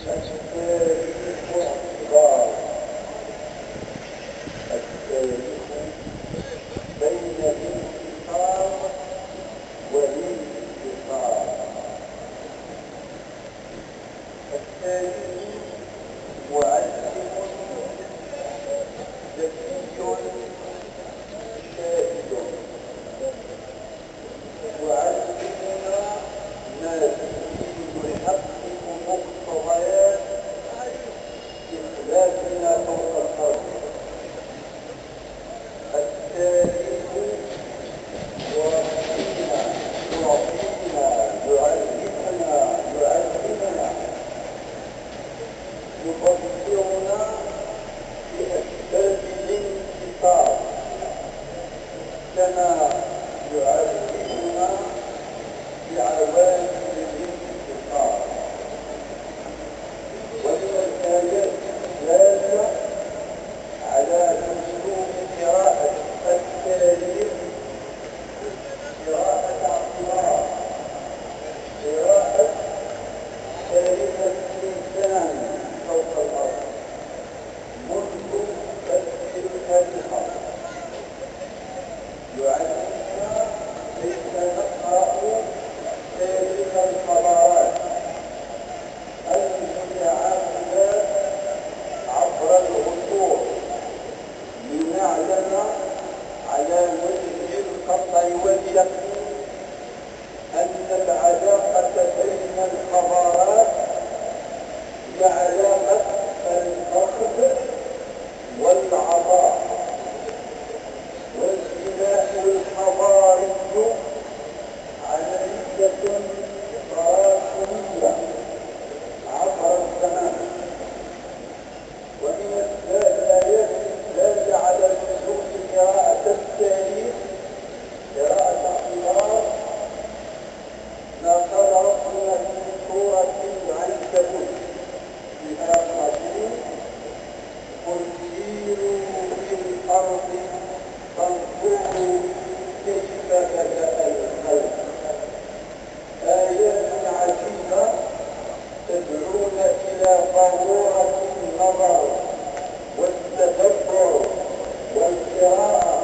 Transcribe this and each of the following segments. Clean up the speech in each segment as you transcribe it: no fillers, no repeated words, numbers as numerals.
التاريخ اعتبار، التاريخ بين الانتصار والانتصار. التاريخ معلم ذكي شاهد، يعلمنا ما فيه يحقق مقتضيات إخلافنا فوق الأرض. التاريخ يعلمنا يبصرنا بأسباب الانتصار، كما يعلمنا بعوامل الانتصار. ومن الآيات الدالة على وجوب قراءة التاريخ قراءة اعتبار، قراءة تاريخ الإنسان فوق الأرض منذ بدء الخليقة. يعلمنا كيف نقرأ تاريخ الحضارات المتعاقبة عبر العصور، لنعلم على وجه القطع واليقين أن العلاقة بين الحضارات هي علاقة الأخذ والعطاء، والبناء الحضاري عملية تراكمية عبر الزمان. ومن الآيات الدالة على وجوب قراءة التاريخ قراءة اعتبار ما قال ربنا في سورة العنكبوت في آية 20: قل سيروا في الأرض فانظروا كيف بدأ الخلق. آيات عجيبة تدعونا إلى ضرورة النظر والتدبر والقراءة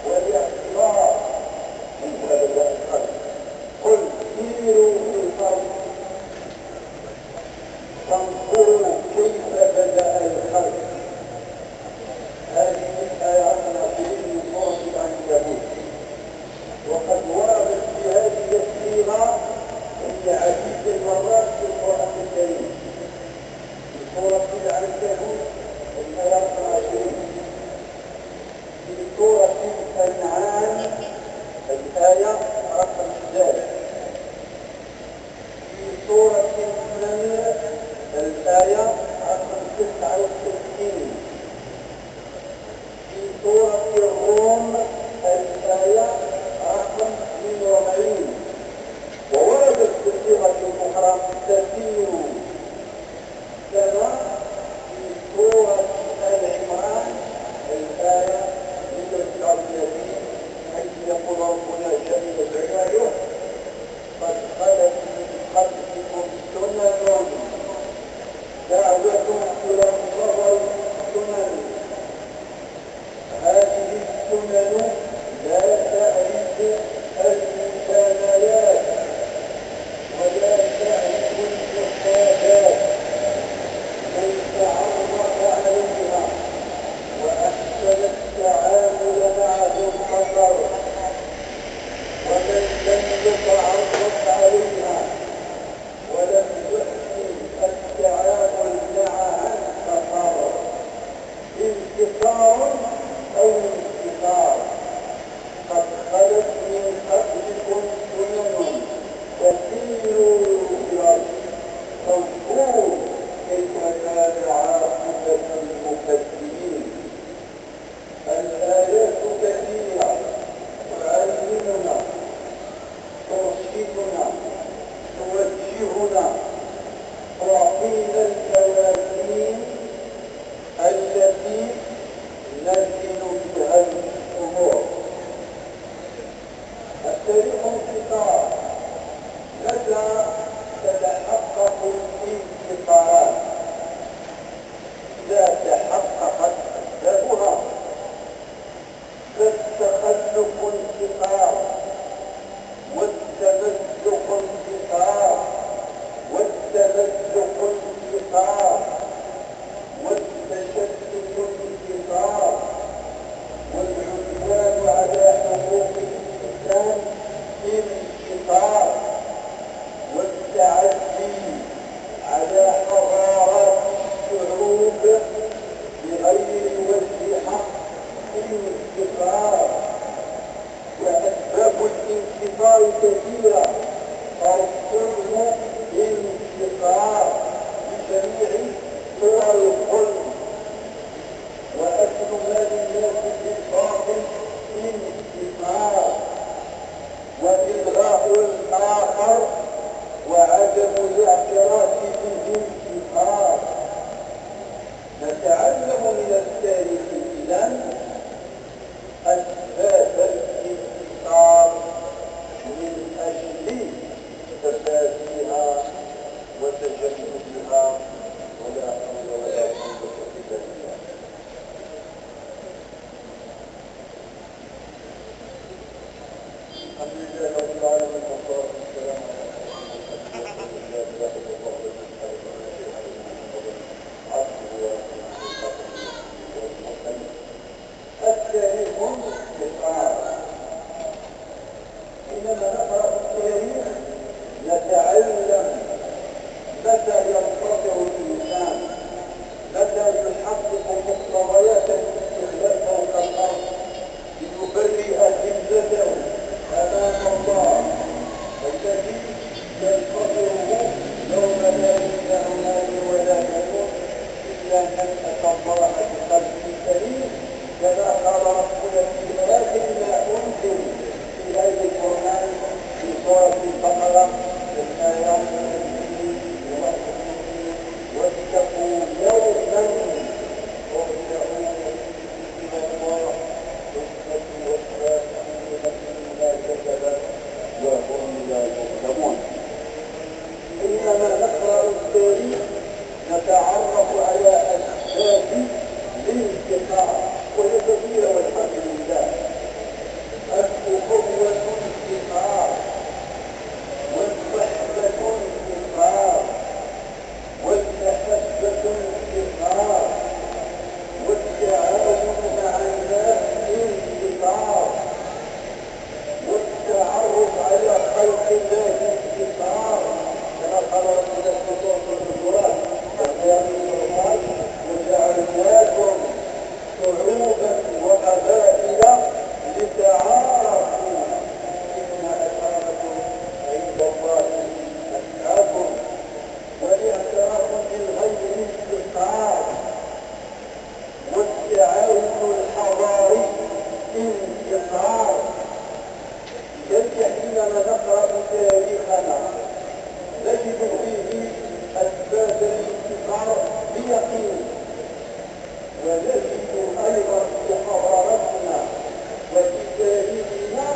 والاعتبار كيف بدأ الخلق. قل سيروا في الأرض فانظروا كيف بدأ الخلق. هذه الآيات العظيمة من سورة العنكبوت، وقد وردت في هذه الصيغة في عديد المرات في القرآن الكريم. في سورة العنكبوت الآيات 20، في سورة الأنعام الآية رقم 11، في سورة النمل الآية رقم 69، في سورة الروم الآية رقم 42. ووردت بصيغة أخرى تسير كما في سورة آل عمران الآية 139، حيث يقول ربنا جل جلاله: قد خلت من قبلكم سنن دعوة إلى النظر سنن. هذه السنن لا تعرف المكملات ولا تعرف المحتاجات، من تعرف عليها وأحسن التعامل معهم خطر، ومن لم يتعرف عليها ولم يحسن التعامل معها خطر. انتصار أو انتصار. قد خلت من قبلكم سنن فسيروا في الأرض فانظروا كيف كان عاقبة المكذبين. الآيات كثيرة تعلمنا، ترشدنا، توجهنا، تعطينا الأماكن التي نزل بها الأمور. التاريخ انتصار. متى تتحقق الانتصارات؟ انتصار، والتشتت انتصار، والعدوان على حقوق الإنسان انتصار، والتعدي على حضارات الشعوب بغير وجه حق انتصار. وأسباب الانتصار كثيرة، الظلم انتصار بجميع صور الظلم، وأكل مال الناس بالباطل انتصار، وإلغاء الآخر وعدم الاعتراف به انتصار. نتعلم من التاريخ إذن أسباب الانتصار من أجل تفاديها وتجنبها، ولا حول ولا قوة إلا بالله. الحمد لله رب العالمين، والصلاة والسلام على أشرف التاريخ انتصار. حينما نقرأ التاريخ نتعلم متى ينتصر الإنسان، متى يحقق مقتضيات الاستقلال فوق الأرض ليبرئ ذمته أمام الله الذي ينتظره يوم لا ينفع مال ولا بنون إلا من أتى الله بقلب سليم، كما قال ربنا في آخر ما أنزل في آية القرآن في سورة البقرة من آيات 20 واتقوا يوما ترجعون إلى الله ثم توفى كل نفس ما كسبت وهم لا يظلمون. حينما نقرأ التاريخ نتعرف على أسباب الانتصار، وهي كثيرة والحمد لله. الأخوة انتصار، والوحدة انتصار، والمحبة انتصار، والتعاون مع الناس انتصار، والتعرف على خلق الله انتصار، كما قال ربنا في سورة الحجرات وجعلناكم شعوبا وقبائل لتعارفوا إن أكرمكم عند الله أتقاكم. والاعتراف بالغير انتصار، والتعاون الحضاري انتصار. لذلك حينما نقرأ تاريخنا نجد فيه أسباب الانتصار بيقين، ونجد أيضا في حضارتنا وفي تاريخنا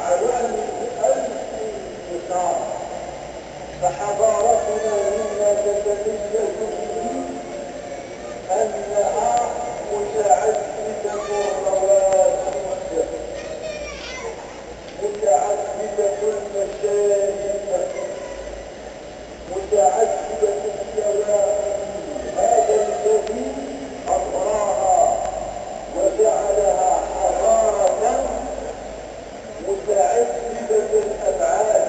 علامة الانتصار. فحضارتنا مما تتميز به أنها متعددة الرواسب، متعددة المشارب، متعددة الجوانب. هذا الذي أطراها وجعلها حضارة متعددة الأبعاد،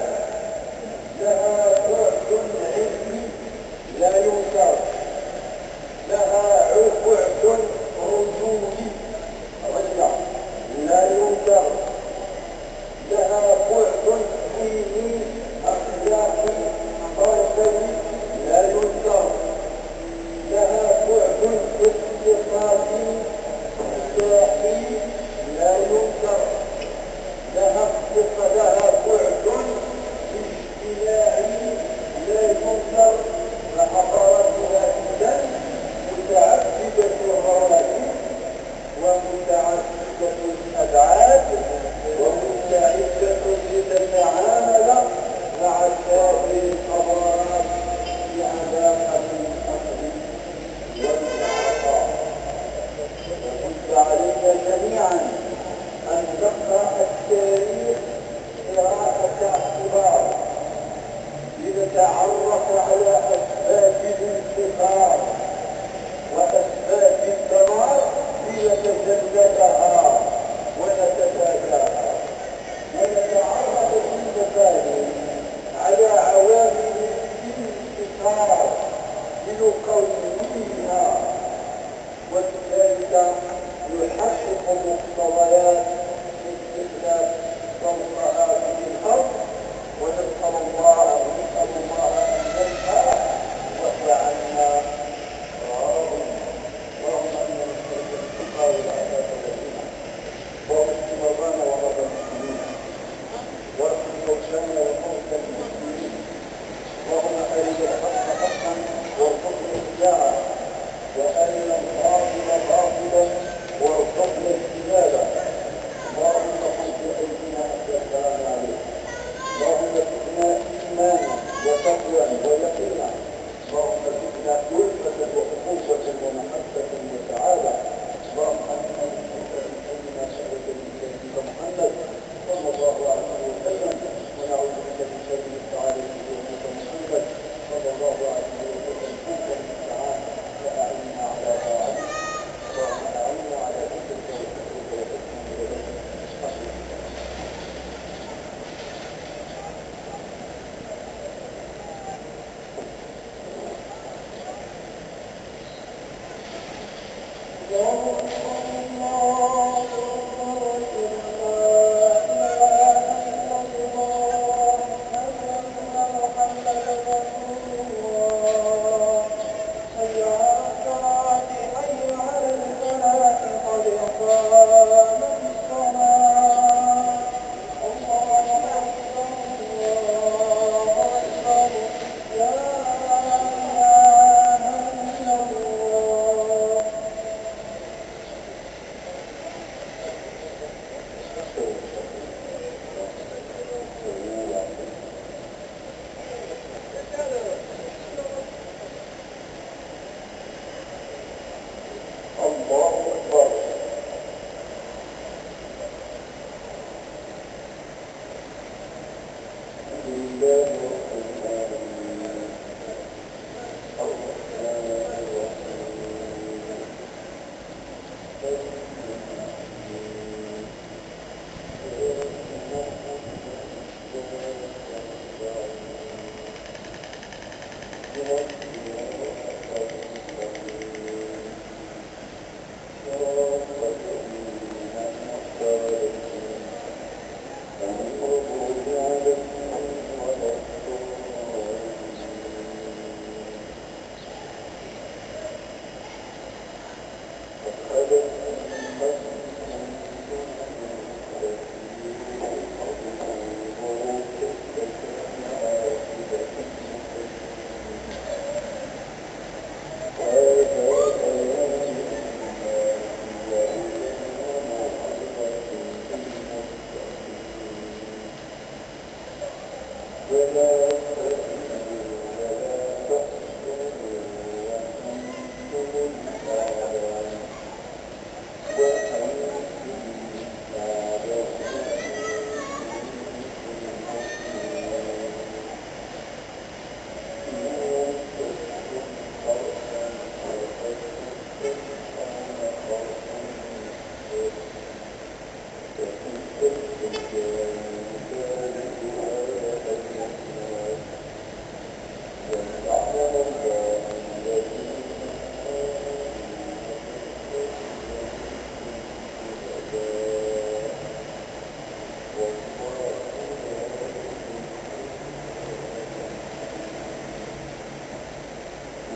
لها بعد علمي لا ينكر، لها بعد رجولي لا ينكر، لها بعد ديني أخلاقي تربوي لا ينكر، لها بعد اقتصادي سياحي لا ينكر، لها بعد اجتماعي لا ينكر. فحضارتنا إذن متعددة الرواتب ومتعددة الأبعاد ومستعدة لتتعامل مع سائر الحضارات بعلاقة الأصل والعطاء. وكنت علينا جميعا أن نقرأ التاريخ قراءة اعتبار لنتعرف على أسباب الانتصار وأسباب الدمار لنتجنبها ونتفاداها ونتعرف في المبادئ على عوامل الانتصار لنقويها وبذلك يحقق مقتضيات استخلاف فوق هذه الارض ونسال الله ان ننفع وجعلنا اللهم انا نسالك الشفاء والعافيه والغنى واشف مرضانا ومرضى المسلمين وارحم موتانا وموتى المسلمين اللهم ارنا الحق حقا وارزقنا اتباعه وارنا الباطل باطلا وارزقنا اجتنابه اللهم قل بايدينا حتى السلام عليك اللهم زدنا ايمانا وتقوى ويقينا اللهم زدنا ألفة وأخوة ومحبة وسعادة اللهم انا نسالك من اي ما سالك من سيدك محمد صلى الله عليه وسلم ونعوذ بك من شر السعاده في امه محمد صلى الله عليه وسلم انت المستعان واعنا على طاعتك اللهم اعنا على ذكرك وشكرك وحسن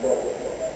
عبادتك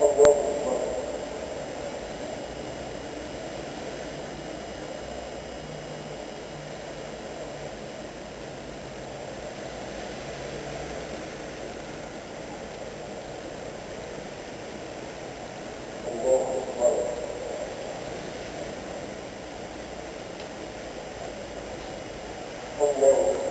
الله أكبر. الله أكبر. الله أكبر.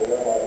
السلام عليكم.